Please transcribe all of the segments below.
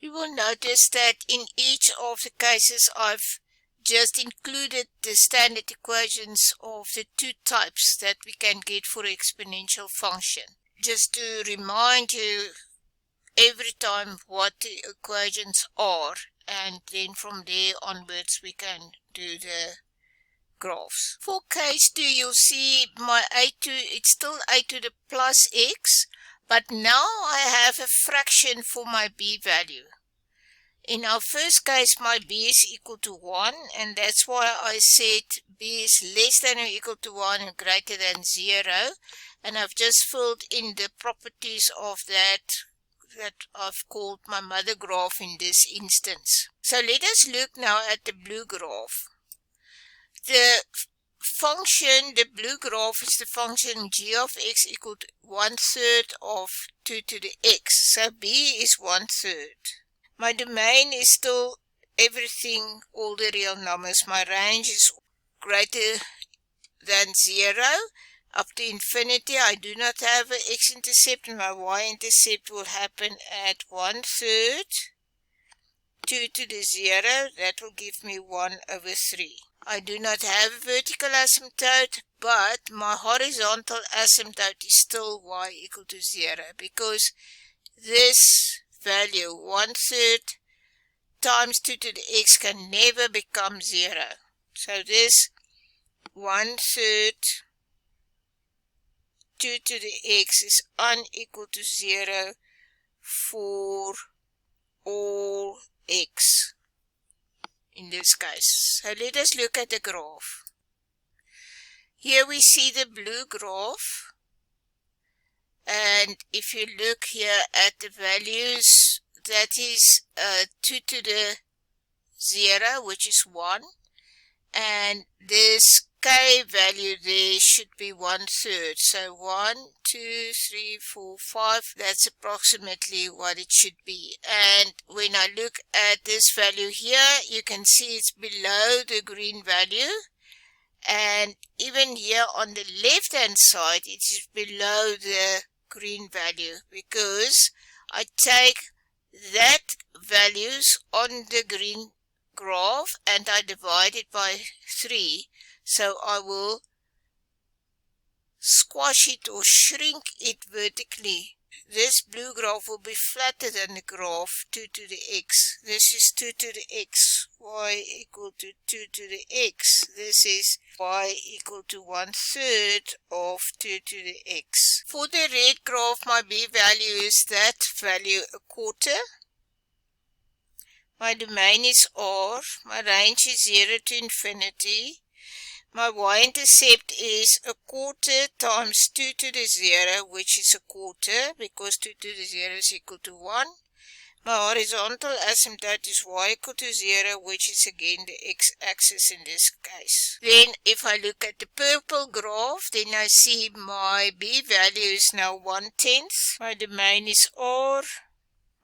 You will notice that in each of the cases I've just included the standard equations of the two types that we can get for an exponential function. Just to remind you every time what the equations are, and then from there onwards we can do the graphs. For case 2, you'll see my a2, it's still a to the plus x, but now I have a fraction for my b value. In our first case, my b is equal to 1, and that's why I said b is less than or equal to 1 and greater than 0, and I've just filled in the properties of that I've called my mother graph in this instance. So let us look now at the blue graph. The function, the blue graph, is the function g of x equal to 1/3 of 2 to the x. So b is 1/3. My domain is still everything, all the real numbers. My range is greater than 0 up to infinity. I do not have an x-intercept, and my y-intercept will happen at 1/3, 2 to the 0. That will give me 1/3. I do not have a vertical asymptote, but my horizontal asymptote is still y equal to 0, because this value 1/3 times 2 to the x can never become 0. So this 1/3 2 to the x is unequal to 0 for all x in this case. So let us look at the graph. Here we see the blue graph, and if you look here at the values, that is 2 to the 0, which is 1, and this k value there should be 1/3. So 1, 2, 3, 4, 5, that's approximately what it should be. And when I look at this value here, you can see it's below the green value, and even here on the left hand side it is below the green value, because I take that values on the green graph and I divide it by 3. So I will squash it or shrink it vertically. This blue graph will be flatter than the graph 2 to the x. This is 2 to the x, y equal to 2 to the x. This is y equal to 1/3 of 2 to the x. For the red graph, my b value is that value 1/4. My domain is R. My range is 0 to infinity. My y-intercept is 1/4 times 2 to the 0, which is 1/4, because 2 to the 0 is equal to 1. My horizontal asymptote is y equal to 0, which is again the x-axis in this case. Then if I look at the purple graph, then I see my b value is now 1/10. My domain is R.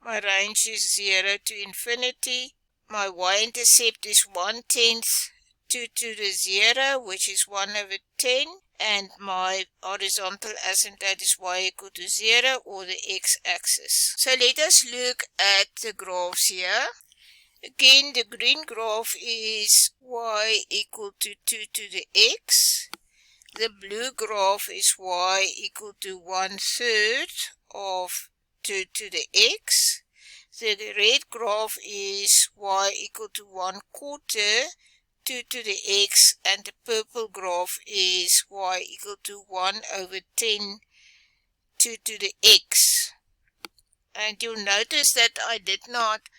My range is 0 to infinity. My y-intercept is 1/10. 2 to the 0, which is 1/10, and my horizontal asymptote is y equal to 0, or the x-axis. So let us look at the graphs here. Again, the green graph is y equal to 2 to the x. The blue graph is y equal to 1/3 of 2 to the x. The red graph is y equal to 1/4 2 to the x, and the purple graph is y equal to 1/10 2 to the x. And you'll notice that I did not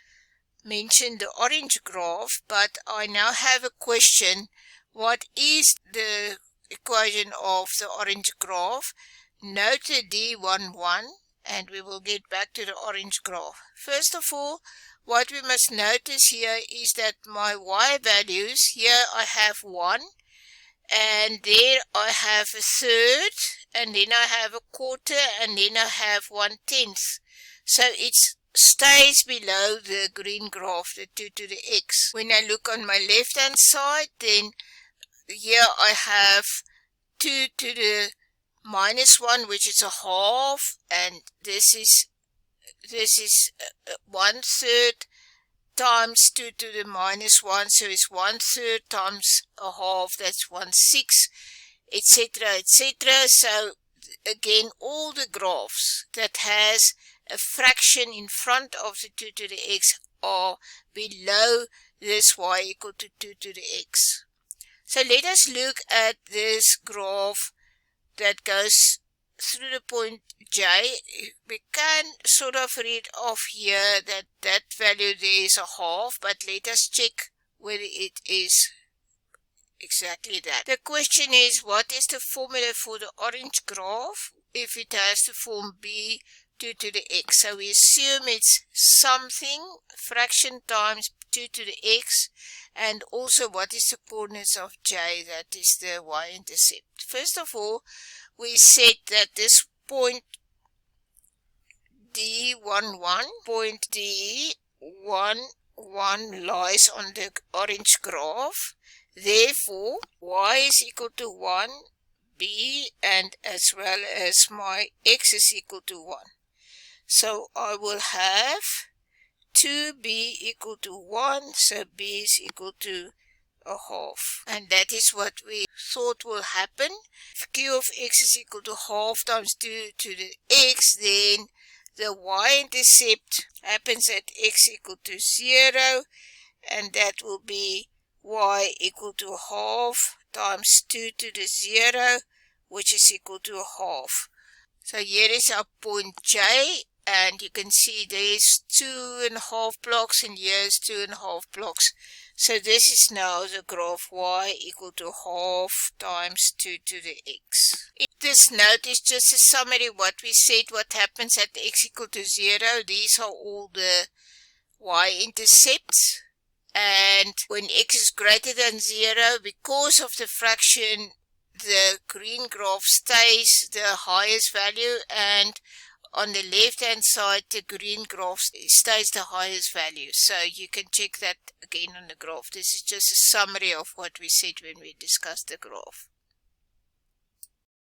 mention the orange graph, but I now have a question. What is the equation of the orange graph? Note the D11, and we will get back to the orange graph. First of all, what we must notice here is that my y values, here I have 1, and there I have 1/3, and then I have 1/4, and then I have 1/10. So it stays below the green graph, the 2 to the x. When I look on my left hand side, then here I have 2 to the -1, which is a half, and this is this is 1/3 times 2 to the minus 1, so it's 1/3 times a half, that's 1/6, etc., etc. So again, all the graphs that has a fraction in front of the 2 to the x are below this y equal to 2 to the x. So let us look at this graph that goes through the point J. We can sort of read off here that that value there is a half, but let us check whether it is exactly that. The question is, what is the formula for the orange graph if it has the form b 2 to the x? So we assume it's something, fraction times 2 to the x, and also what is the coordinates of j, that is the y-intercept. First of all, we said that this point D11, point D11 lies on the orange graph. Therefore, y is equal to 1, b, and as well as my x is equal to 1. So I will have 2b equal to 1, so b is equal to a half. And that is what we thought will happen. If q of x is equal to half times 2 to the x, then the y-intercept happens at x equal to 0, and that will be y equal to half times 2 to the 0, which is equal to a half. So here is our point J, and you can see there's 2.5 blocks, and here's 2.5 blocks. So this is now the graph y equal to half times 2 to the x. This note is just a summary what we said, what happens at x equal to 0. These are all the y-intercepts. And when x is greater than 0, because of the fraction, the green graph stays the highest value, and on the left hand side the green graph stays the highest value. So you can check that again on the graph. This is just a summary of what we said when we discussed the graph.